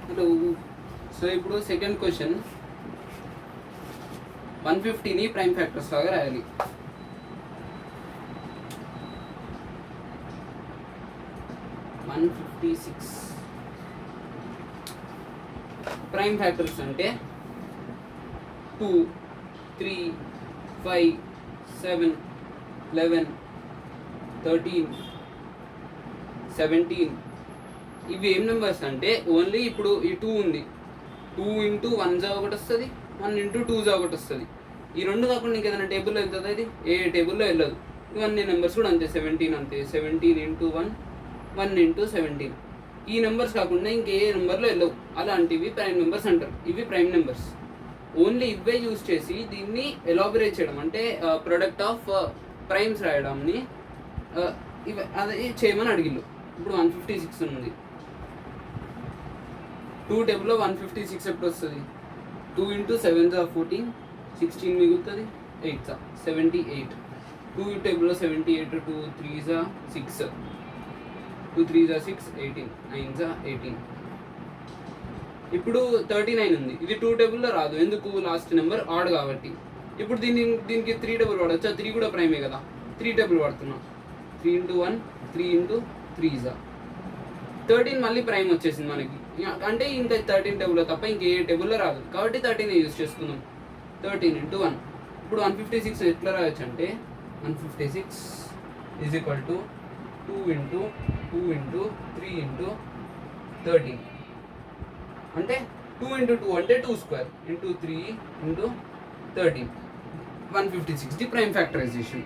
Hello. So ఇప్పుడు second question, 150ని prime factors లాగా రాయాలి. ప్రైమ్ ఫ్యాక్టర్స్ అంటే 2, 3, 5, 7, 11, 13, 17. ఇవి ఏం నెంబర్స్ అంటే ఓన్లీ ఇప్పుడు ఈ 2 ఉంది, 2 ఇంటూ 1 జా ఒకటి వస్తుంది, 1 ఇంటూ 2 జా ఒకటి వస్తుంది. ఈ రెండు కాకుండా ఇంకేదైనా టేబుల్లో వెళ్తుందా? ఇది ఏ టేబుల్లో వెళ్ళదు. ఇవన్నీ నెంబర్స్ కూడా అంతే. 17 అంతే, 17 ఇంటూ 1, 1 ఇంటూ 17. ఈ నెంబర్స్ కాకుండా ఇంకే నెంబర్లో వెళ్ళవు. అలాంటివి ప్రైమ్ నెంబర్స్ అంటారు. ఇవి ప్రైమ్ నెంబర్స్. ఓన్లీ ఇవే యూజ్ చేసి దీన్ని ఎలాబరేట్ చేయడం అంటే ప్రొడక్ట్ ఆఫ్ ప్రైమ్స్ రాయడాన్ని అది చేయమని అడిగిల్లు. ఇప్పుడు 156 ఉంది. 2 టేబుల్లో 156 ఎప్పుడు వస్తుంది? 2 ఇంటూ 7 జా 14, 16 మిగులుతుంది, 8 జా 78. 2 టేబుల్లో 78, 2 3 జా 6, 2 3 జా 6, 18, 9 జా 18. ఇప్పుడు 39 ఉంది. ఇది 2 టేబుల్లో రాదు, ఎందుకు? లాస్ట్ నెంబర్ ఆడ్ కాబట్టి. ఇప్పుడు దీనికి 3 టేబుల్ వాడచ్చా? 3 కూడా ప్రైమే కదా, 3 టేబుల్ వాడుతున్నాం. 3 ఇంటూ 1, 3 ఇంటూ 3 జా 13. మళ్ళీ ప్రైమ్ వచ్చేసింది మనకి. అంటే ఇంకా 13 టేబుల్లో తప్ప ఇంకే టేబుల్లో రాదు కాబట్టి 13 యూజ్ చేసుకుందాం. 13 ఇంటూ 1. ఇప్పుడు 156 ఎట్లా రాయొచ్చు అంటే 156 is equal to 2 into 2 into 3 into 13. అంటే 2 ఇంటూ 2 అంటే 2 square into 3 into 13. 156 the prime factorisation.